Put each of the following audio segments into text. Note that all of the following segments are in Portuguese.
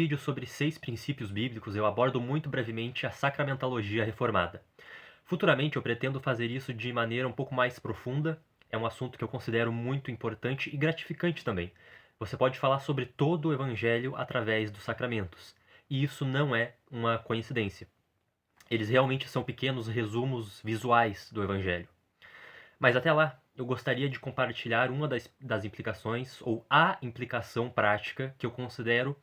vídeo sobre 6 princípios bíblicos, eu abordo muito brevemente a sacramentologia reformada. Futuramente eu pretendo fazer isso de maneira um pouco mais profunda, é um assunto que eu considero muito importante e gratificante também. Você pode falar sobre todo o evangelho através dos sacramentos, e isso não é uma coincidência. Eles realmente são pequenos resumos visuais do evangelho. Mas até lá, eu gostaria de compartilhar uma das implicações, ou a implicação prática, que eu considero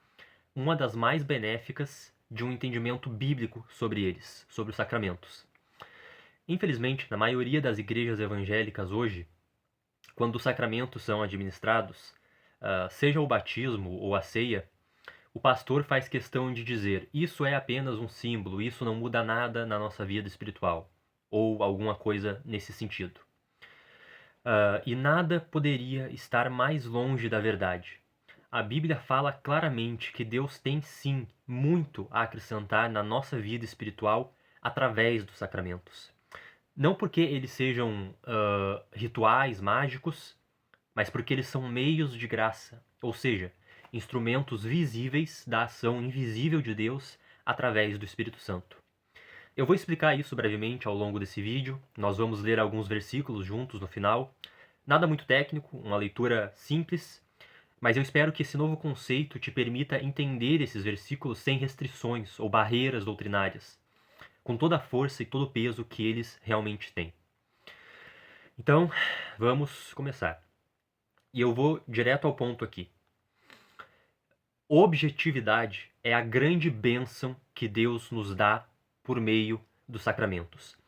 uma das mais benéficas de um entendimento bíblico sobre eles, sobre os sacramentos. Infelizmente, na maioria das igrejas evangélicas hoje, quando os sacramentos são administrados, seja o batismo ou a ceia, o pastor faz questão de dizer: isso é apenas um símbolo, isso não muda nada na nossa vida espiritual, ou alguma coisa nesse sentido. E nada poderia estar mais longe da verdade. A Bíblia fala claramente que Deus tem sim muito a acrescentar na nossa vida espiritual através dos sacramentos. Não porque eles sejam rituais mágicos, mas porque eles são meios de graça, ou seja, instrumentos visíveis da ação invisível de Deus através do Espírito Santo. Eu vou explicar isso brevemente ao longo desse vídeo. Nós vamos ler alguns versículos juntos no final. Nada muito técnico, uma leitura simples, mas eu espero que esse novo conceito te permita entender esses versículos sem restrições ou barreiras doutrinárias, com toda a força e todo o peso que eles realmente têm. Então, vamos começar. E eu vou direto ao ponto aqui. Objetividade é a grande bênção que Deus nos dá por meio dos sacramentos.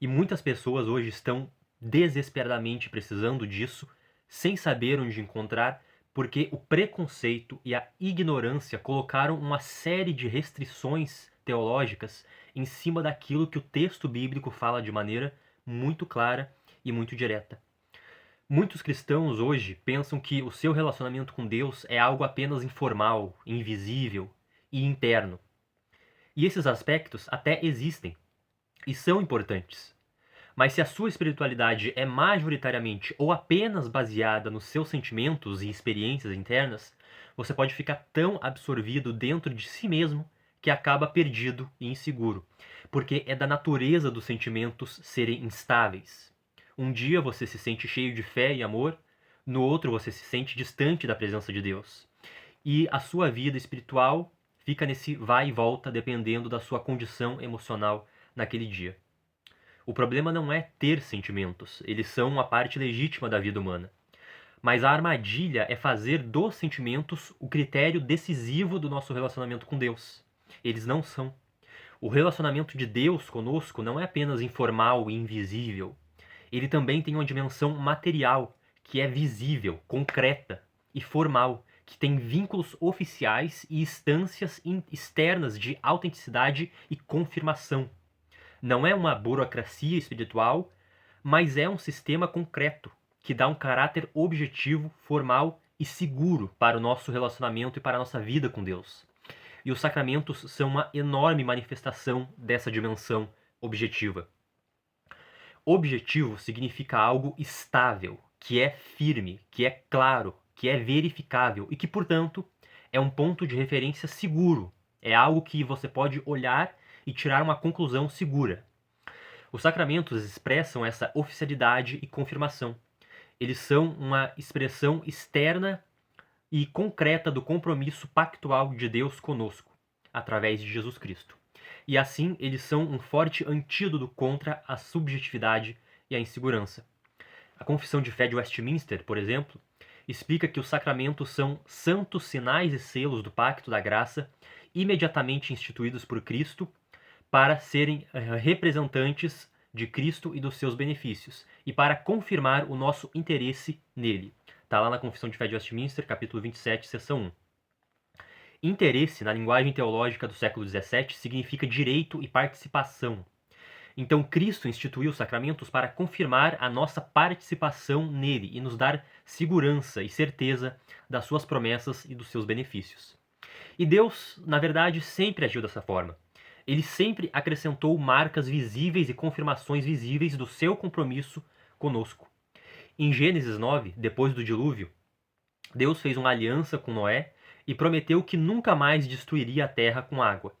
E muitas pessoas hoje estão desesperadamente precisando disso, sem saber onde encontrar, porque o preconceito e a ignorância colocaram uma série de restrições teológicas em cima daquilo que o texto bíblico fala de maneira muito clara e muito direta. Muitos cristãos hoje pensam que o seu relacionamento com Deus é algo apenas informal, invisível e interno. E esses aspectos até existem e são importantes. Mas se a sua espiritualidade é majoritariamente ou apenas baseada nos seus sentimentos e experiências internas, você pode ficar tão absorvido dentro de si mesmo que acaba perdido e inseguro, porque é da natureza dos sentimentos serem instáveis. Um dia você se sente cheio de fé e amor, no outro você se sente distante da presença de Deus. E a sua vida espiritual fica nesse vai e volta dependendo da sua condição emocional naquele dia. O problema não é ter sentimentos, eles são uma parte legítima da vida humana. Mas a armadilha é fazer dos sentimentos o critério decisivo do nosso relacionamento com Deus. Eles não são. O relacionamento de Deus conosco não é apenas informal e invisível. Ele também tem uma dimensão material, que é visível, concreta e formal, que tem vínculos oficiais e instâncias externas de autenticidade e confirmação. Não é uma burocracia espiritual, mas é um sistema concreto, que dá um caráter objetivo, formal e seguro para o nosso relacionamento e para a nossa vida com Deus. E os sacramentos são uma enorme manifestação dessa dimensão objetiva. Objetivo significa algo estável, que é firme, que é claro, que é verificável e que, portanto, é um ponto de referência seguro. É algo que você pode olhar e tirar uma conclusão segura. Os sacramentos expressam essa oficialidade e confirmação. Eles são uma expressão externa e concreta do compromisso pactual de Deus conosco, através de Jesus Cristo. E assim, eles são um forte antídoto contra a subjetividade e a insegurança. A Confissão de Fé de Westminster, por exemplo, explica que os sacramentos são santos sinais e selos do pacto da graça, imediatamente instituídos por Cristo, para serem representantes de Cristo e dos seus benefícios, e para confirmar o nosso interesse nele. Está lá na Confissão de Fé de Westminster, capítulo 27, seção 1. Interesse, na linguagem teológica do século XVII, significa direito e participação. Então, Cristo instituiu os sacramentos para confirmar a nossa participação nele e nos dar segurança e certeza das suas promessas e dos seus benefícios. E Deus, na verdade, sempre agiu dessa forma. Ele sempre acrescentou marcas visíveis e confirmações visíveis do seu compromisso conosco. Em Gênesis 9, depois do dilúvio, Deus fez uma aliança com Noé e prometeu que nunca mais destruiria a terra com água.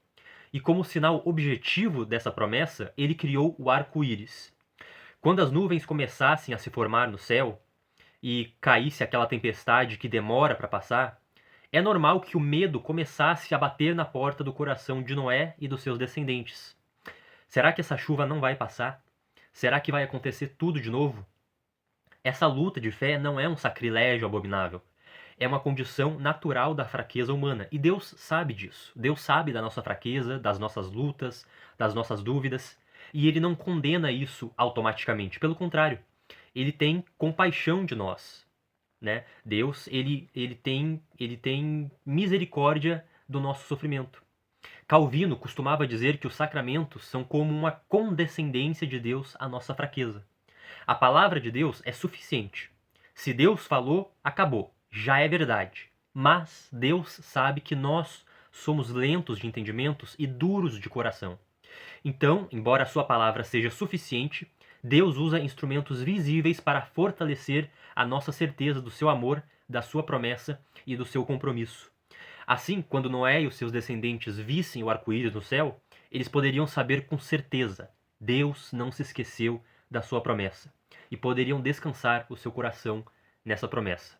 E como sinal objetivo dessa promessa, ele criou o arco-íris. Quando as nuvens começassem a se formar no céu e caísse aquela tempestade que demora para passar, é normal que o medo começasse a bater na porta do coração de Noé e dos seus descendentes. Será que essa chuva não vai passar? Será que vai acontecer tudo de novo? Essa luta de fé não é um sacrilégio abominável. É uma condição natural da fraqueza humana. E Deus sabe disso. Deus sabe da nossa fraqueza, das nossas lutas, das nossas dúvidas. E Ele não condena isso automaticamente. Pelo contrário, Ele tem compaixão de nós. Né? Deus, ele tem misericórdia do nosso sofrimento. Calvino costumava dizer que os sacramentos são como uma condescendência de Deus à nossa fraqueza. A palavra de Deus é suficiente. Se Deus falou, acabou. Já é verdade. Mas Deus sabe que nós somos lentos de entendimentos e duros de coração. Então, embora a sua palavra seja suficiente, Deus usa instrumentos visíveis para fortalecer a nossa certeza do seu amor, da sua promessa e do seu compromisso. Assim, quando Noé e os seus descendentes vissem o arco-íris no céu, eles poderiam saber com certeza: Deus não se esqueceu da sua promessa. E poderiam descansar o seu coração nessa promessa.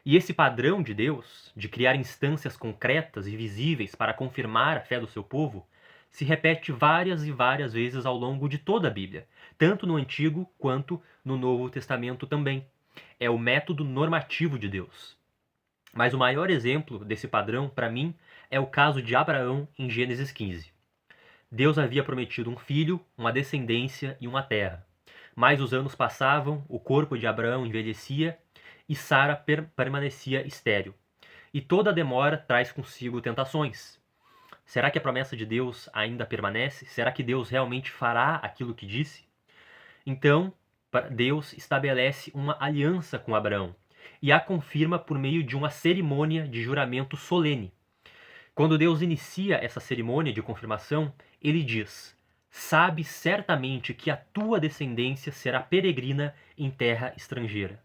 E esse padrão de Deus, de criar instâncias concretas e visíveis para confirmar a fé do seu povo, se repete várias e várias vezes ao longo de toda a Bíblia, tanto no Antigo quanto no Novo Testamento também. É o método normativo de Deus. Mas o maior exemplo desse padrão, para mim, é o caso de Abraão em Gênesis 15. Deus havia prometido um filho, uma descendência e uma terra. Mas os anos passavam, o corpo de Abraão envelhecia e Sara permanecia estéril. E toda demora traz consigo tentações. Será que a promessa de Deus ainda permanece? Será que Deus realmente fará aquilo que disse? Então, Deus estabelece uma aliança com Abraão e a confirma por meio de uma cerimônia de juramento solene. Quando Deus inicia essa cerimônia de confirmação, ele diz: sabe certamente que a tua descendência será peregrina em terra estrangeira.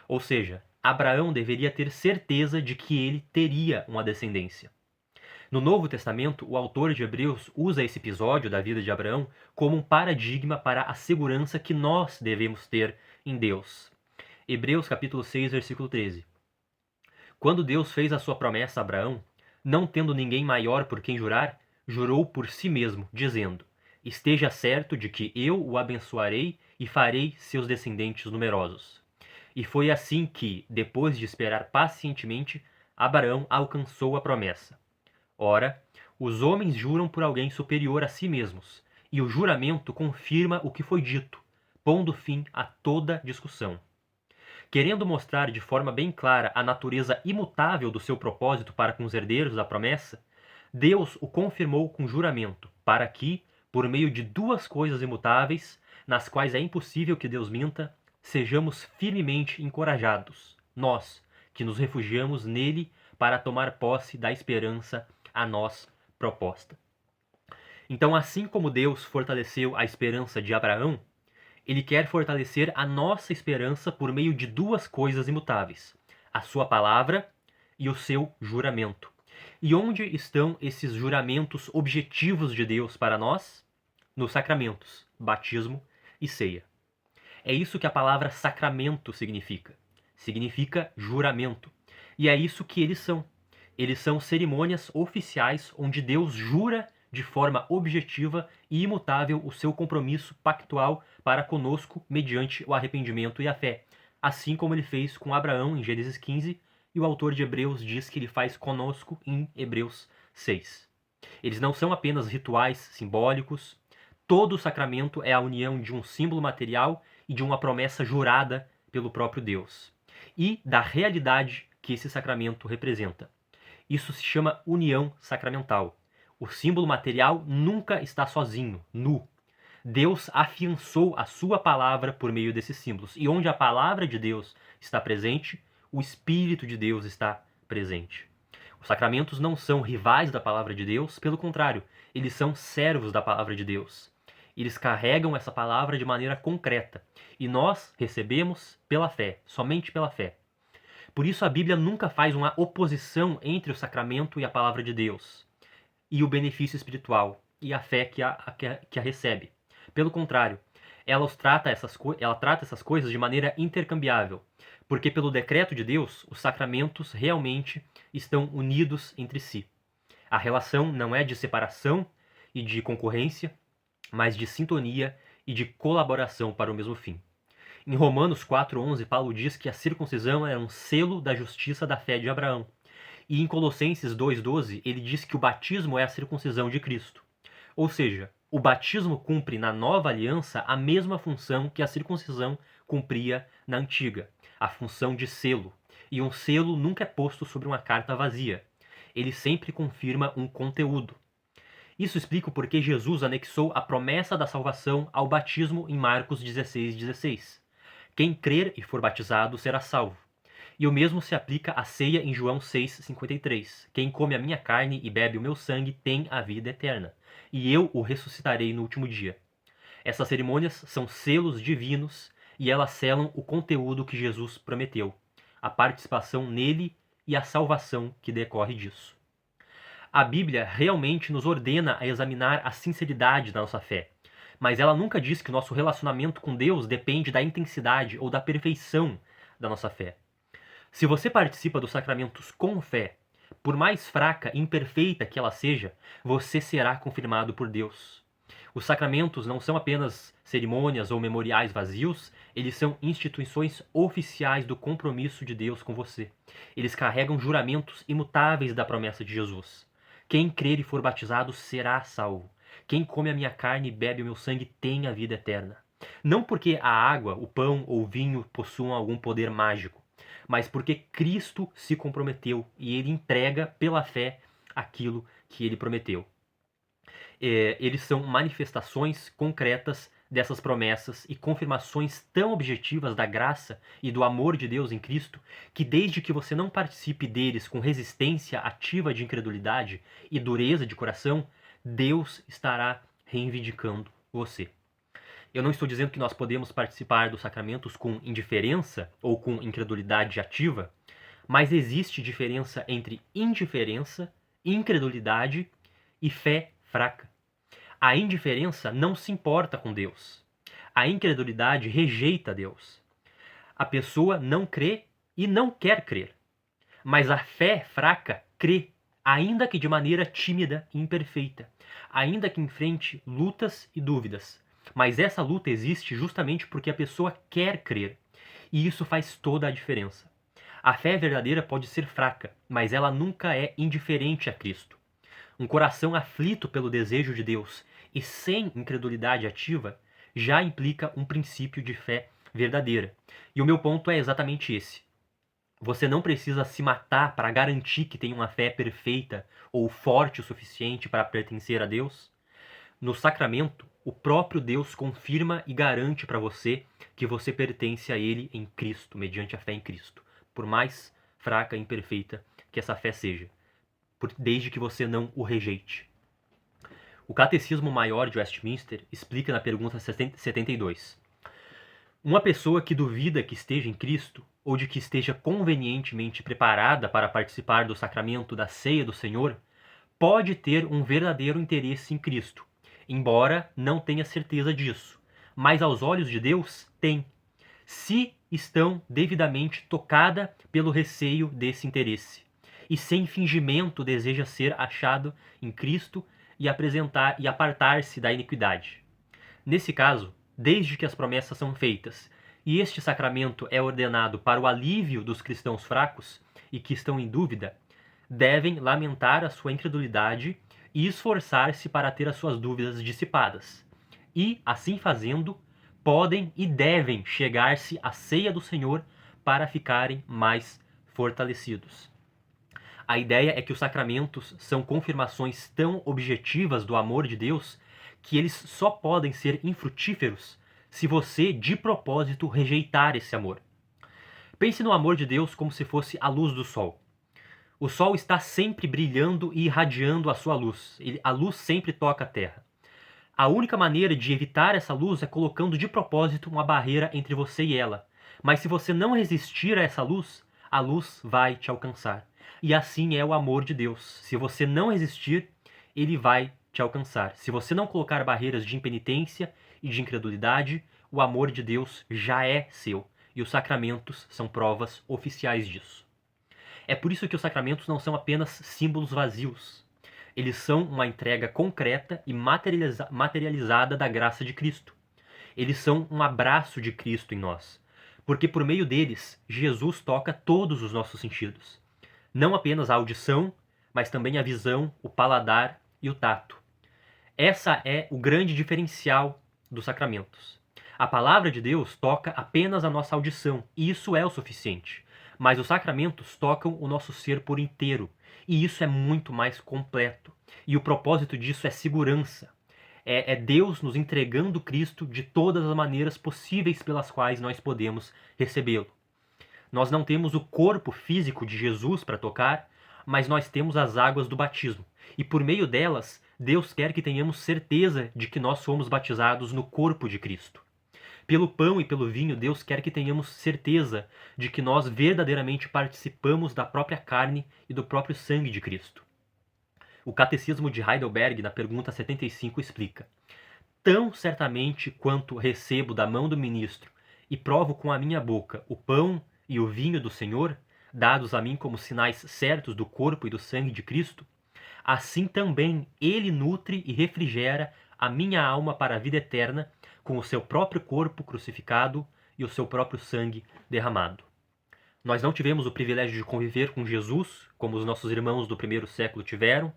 Ou seja, Abraão deveria ter certeza de que ele teria uma descendência. No Novo Testamento, o autor de Hebreus usa esse episódio da vida de Abraão como um paradigma para a segurança que nós devemos ter em Deus. Hebreus capítulo 6, versículo 13. Quando Deus fez a sua promessa a Abraão, não tendo ninguém maior por quem jurar, jurou por si mesmo, dizendo: esteja certo de que eu o abençoarei e farei seus descendentes numerosos. E foi assim que, depois de esperar pacientemente, Abraão alcançou a promessa. Ora, os homens juram por alguém superior a si mesmos, e o juramento confirma o que foi dito, pondo fim a toda discussão. Querendo mostrar de forma bem clara a natureza imutável do seu propósito para com os herdeiros da promessa, Deus o confirmou com juramento, para que, por meio de duas coisas imutáveis, nas quais é impossível que Deus minta, sejamos firmemente encorajados, nós, que nos refugiamos nele para tomar posse da esperança a nós proposta. Então, assim como Deus fortaleceu a esperança de Abraão, ele quer fortalecer a nossa esperança por meio de duas coisas imutáveis: a sua palavra e o seu juramento. E onde estão esses juramentos objetivos de Deus para nós? Nos sacramentos, batismo e ceia. É isso que a palavra sacramento significa. Significa juramento. E é isso que eles são. Eles são cerimônias oficiais onde Deus jura de forma objetiva e imutável o seu compromisso pactual para conosco mediante o arrependimento e a fé, assim como ele fez com Abraão em Gênesis 15 e o autor de Hebreus diz que ele faz conosco em Hebreus 6. Eles não são apenas rituais simbólicos, todo o sacramento é a união de um símbolo material e de uma promessa jurada pelo próprio Deus, e da realidade que esse sacramento representa. Isso se chama união sacramental. O símbolo material nunca está sozinho, nu. Deus afiançou a sua palavra por meio desses símbolos. E onde a palavra de Deus está presente, o Espírito de Deus está presente. Os sacramentos não são rivais da palavra de Deus, pelo contrário, eles são servos da palavra de Deus. Eles carregam essa palavra de maneira concreta. E nós recebemos pela fé, somente pela fé. Por isso a Bíblia nunca faz uma oposição entre o sacramento e a palavra de Deus, e o benefício espiritual, e a fé que a recebe. Pelo contrário, ela trata essas coisas de maneira intercambiável, porque pelo decreto de Deus, os sacramentos realmente estão unidos entre si. A relação não é de separação e de concorrência, mas de sintonia e de colaboração para o mesmo fim. Em Romanos 4:11, Paulo diz que a circuncisão era um selo da justiça da fé de Abraão. E em Colossenses 2:12, ele diz que o batismo é a circuncisão de Cristo. Ou seja, o batismo cumpre na nova aliança a mesma função que a circuncisão cumpria na antiga, a função de selo. E um selo nunca é posto sobre uma carta vazia. Ele sempre confirma um conteúdo. Isso explica o porquê Jesus anexou a promessa da salvação ao batismo em Marcos 16:16. Quem crer e for batizado será salvo. E o mesmo se aplica à ceia em João 6:53. Quem come a minha carne e bebe o meu sangue tem a vida eterna, e eu o ressuscitarei no último dia. Essas cerimônias são selos divinos e elas selam o conteúdo que Jesus prometeu, a participação nele e a salvação que decorre disso. A Bíblia realmente nos ordena a examinar a sinceridade da nossa fé, mas ela nunca diz que o nosso relacionamento com Deus depende da intensidade ou da perfeição da nossa fé. Se você participa dos sacramentos com fé, por mais fraca e imperfeita que ela seja, você será confirmado por Deus. Os sacramentos não são apenas cerimônias ou memoriais vazios, eles são instituições oficiais do compromisso de Deus com você. Eles carregam juramentos imutáveis da promessa de Jesus. Quem crer e for batizado será salvo. Quem come a minha carne e bebe o meu sangue tem a vida eterna. Não porque a água, o pão ou o vinho possuam algum poder mágico, mas porque Cristo se comprometeu e ele entrega pela fé aquilo que ele prometeu. Eles são manifestações concretas dessas promessas e confirmações tão objetivas da graça e do amor de Deus em Cristo, que desde que você não participe deles com resistência ativa de incredulidade e dureza de coração, Deus estará reivindicando você. Eu não estou dizendo que nós podemos participar dos sacramentos com indiferença ou com incredulidade ativa, mas existe diferença entre indiferença, incredulidade e fé fraca. A indiferença não se importa com Deus. A incredulidade rejeita Deus. A pessoa não crê e não quer crer. Mas a fé fraca crê, ainda que de maneira tímida e imperfeita, ainda que enfrente lutas e dúvidas. Mas essa luta existe justamente porque a pessoa quer crer. E isso faz toda a diferença. A fé verdadeira pode ser fraca, mas ela nunca é indiferente a Cristo. Um coração aflito pelo desejo de Deus e sem incredulidade ativa já implica um princípio de fé verdadeira. E o meu ponto é exatamente esse. Você não precisa se matar para garantir que tem uma fé perfeita ou forte o suficiente para pertencer a Deus. No sacramento, o próprio Deus confirma e garante para você que você pertence a Ele em Cristo, mediante a fé em Cristo, por mais fraca e imperfeita que essa fé seja, desde que você não o rejeite. O Catecismo Maior de Westminster explica na pergunta 72. Uma pessoa que duvida que esteja em Cristo, ou de que esteja convenientemente preparada para participar do sacramento da ceia do Senhor, pode ter um verdadeiro interesse em Cristo, embora não tenha certeza disso, mas aos olhos de Deus tem, se estão devidamente tocada pelo receio desse interesse, e sem fingimento deseja ser achado em Cristo e apartar-se da iniquidade. Nesse caso, desde que as promessas são feitas e este sacramento é ordenado para o alívio dos cristãos fracos e que estão em dúvida, devem lamentar a sua incredulidade e esforçar-se para ter as suas dúvidas dissipadas. E, assim fazendo, podem e devem chegar-se à ceia do Senhor para ficarem mais fortalecidos. A ideia é que os sacramentos são confirmações tão objetivas do amor de Deus que eles só podem ser infrutíferos se você, de propósito, rejeitar esse amor. Pense no amor de Deus como se fosse a luz do sol. O sol está sempre brilhando e irradiando a sua luz. A luz sempre toca a terra. A única maneira de evitar essa luz é colocando de propósito uma barreira entre você e ela. Mas se você não resistir a essa luz, a luz vai te alcançar. E assim é o amor de Deus. Se você não resistir, ele vai te alcançar. Se você não colocar barreiras de impenitência e de incredulidade, o amor de Deus já é seu. E os sacramentos são provas oficiais disso. É por isso que os sacramentos não são apenas símbolos vazios. Eles são uma entrega concreta e materializada da graça de Cristo. Eles são um abraço de Cristo em nós. Porque por meio deles, Jesus toca todos os nossos sentidos. Não apenas a audição, mas também a visão, o paladar e o tato. Essa é o grande diferencial dos sacramentos. A palavra de Deus toca apenas a nossa audição, e isso é o suficiente. Mas os sacramentos tocam o nosso ser por inteiro, e isso é muito mais completo. E o propósito disso é segurança. É Deus nos entregando Cristo de todas as maneiras possíveis pelas quais nós podemos recebê-lo. Nós não temos o corpo físico de Jesus para tocar, mas nós temos as águas do batismo. E por meio delas, Deus quer que tenhamos certeza de que nós somos batizados no corpo de Cristo. Pelo pão e pelo vinho, Deus quer que tenhamos certeza de que nós verdadeiramente participamos da própria carne e do próprio sangue de Cristo. O Catecismo de Heidelberg, na pergunta 75, explica: tão certamente quanto recebo da mão do ministro e provo com a minha boca o pão e o vinho do Senhor, dados a mim como sinais certos do corpo e do sangue de Cristo, assim também ele nutre e refrigera a minha alma para a vida eterna com o seu próprio corpo crucificado e o seu próprio sangue derramado. Nós não tivemos o privilégio de conviver com Jesus, como os nossos irmãos do primeiro século tiveram,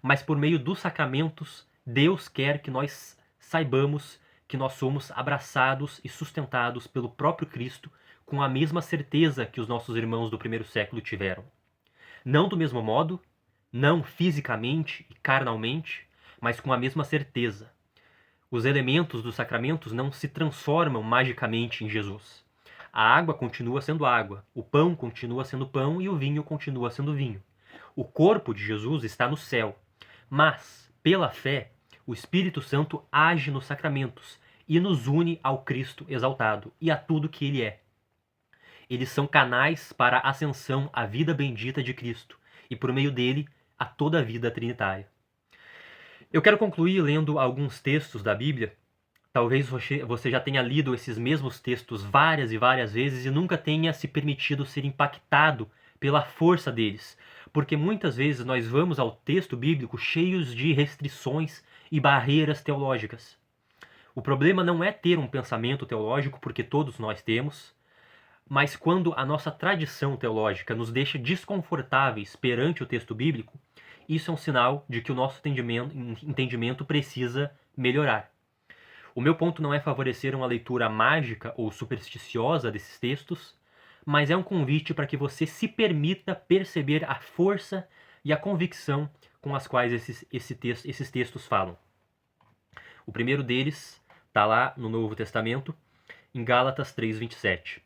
mas por meio dos sacramentos, Deus quer que nós saibamos que nós somos abraçados e sustentados pelo próprio Cristo com a mesma certeza que os nossos irmãos do primeiro século tiveram. Não do mesmo modo, não fisicamente e carnalmente, mas com a mesma certeza. Os elementos dos sacramentos não se transformam magicamente em Jesus. A água continua sendo água, o pão continua sendo pão e o vinho continua sendo vinho. O corpo de Jesus está no céu, mas, pela fé, o Espírito Santo age nos sacramentos e nos une ao Cristo exaltado e a tudo que ele é. Eles são canais para a ascensão à vida bendita de Cristo e, por meio dele, a toda a vida trinitária. Eu quero concluir lendo alguns textos da Bíblia. Talvez você já tenha lido esses mesmos textos várias e várias vezes e nunca tenha se permitido ser impactado pela força deles, porque muitas vezes nós vamos ao texto bíblico cheios de restrições e barreiras teológicas. O problema não é ter um pensamento teológico, porque todos nós temos, mas quando a nossa tradição teológica nos deixa desconfortáveis perante o texto bíblico, isso é um sinal de que o nosso entendimento precisa melhorar. O meu ponto não é favorecer uma leitura mágica ou supersticiosa desses textos, mas é um convite para que você se permita perceber a força e a convicção com as quais esses textos falam. O primeiro deles está lá no Novo Testamento, em Gálatas 3:27.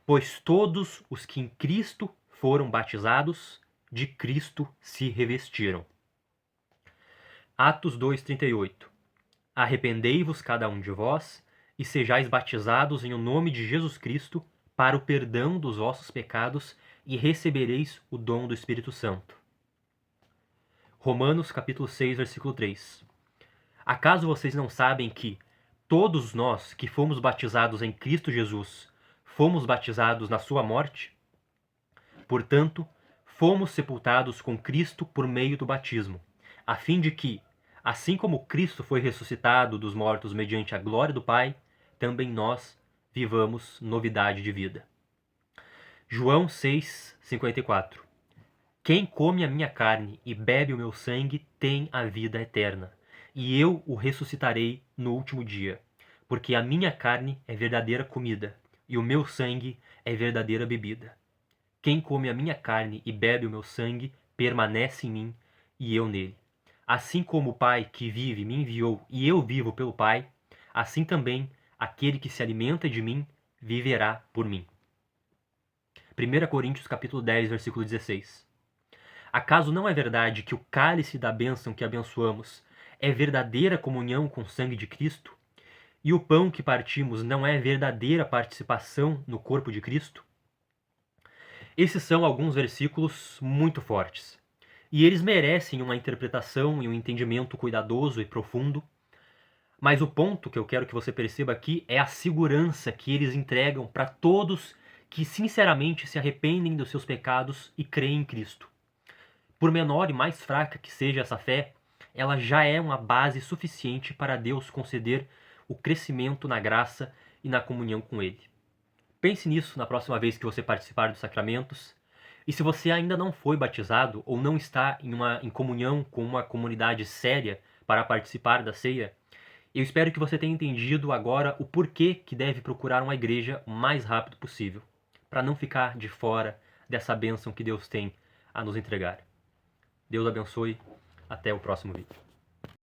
Pois todos os que em Cristo foram batizados, de Cristo se revestiram. Atos 2:38. Arrependei-vos cada um de vós e sejais batizados em o nome de Jesus Cristo para o perdão dos vossos pecados e recebereis o dom do Espírito Santo. Romanos capítulo 6, versículo 3. Acaso vocês não sabem que todos nós que fomos batizados em Cristo Jesus fomos batizados na sua morte? Portanto, fomos sepultados com Cristo por meio do batismo, a fim de que, assim como Cristo foi ressuscitado dos mortos mediante a glória do Pai, também nós vivamos novidade de vida. João 6:54. Quem come a minha carne e bebe o meu sangue tem a vida eterna, e eu o ressuscitarei no último dia, porque a minha carne é verdadeira comida, e o meu sangue é verdadeira bebida. Quem come a minha carne e bebe o meu sangue permanece em mim e eu nele. Assim como o Pai que vive me enviou e eu vivo pelo Pai, assim também aquele que se alimenta de mim viverá por mim. 1 Coríntios capítulo 10, versículo 16. Acaso não é verdade que o cálice da bênção que abençoamos é verdadeira comunhão com o sangue de Cristo? E o pão que partimos não é verdadeira participação no corpo de Cristo? Esses são alguns versículos muito fortes. E eles merecem uma interpretação e um entendimento cuidadoso e profundo. Mas o ponto que eu quero que você perceba aqui é a segurança que eles entregam para todos que sinceramente se arrependem dos seus pecados e creem em Cristo. Por menor e mais fraca que seja essa fé, ela já é uma base suficiente para Deus conceder o crescimento na graça e na comunhão com Ele. Pense nisso na próxima vez que você participar dos sacramentos. E se você ainda não foi batizado ou não está em comunhão com uma comunidade séria para participar da ceia, eu espero que você tenha entendido agora o porquê que deve procurar uma igreja o mais rápido possível, para não ficar de fora dessa bênção que Deus tem a nos entregar. Deus abençoe. Até o próximo vídeo.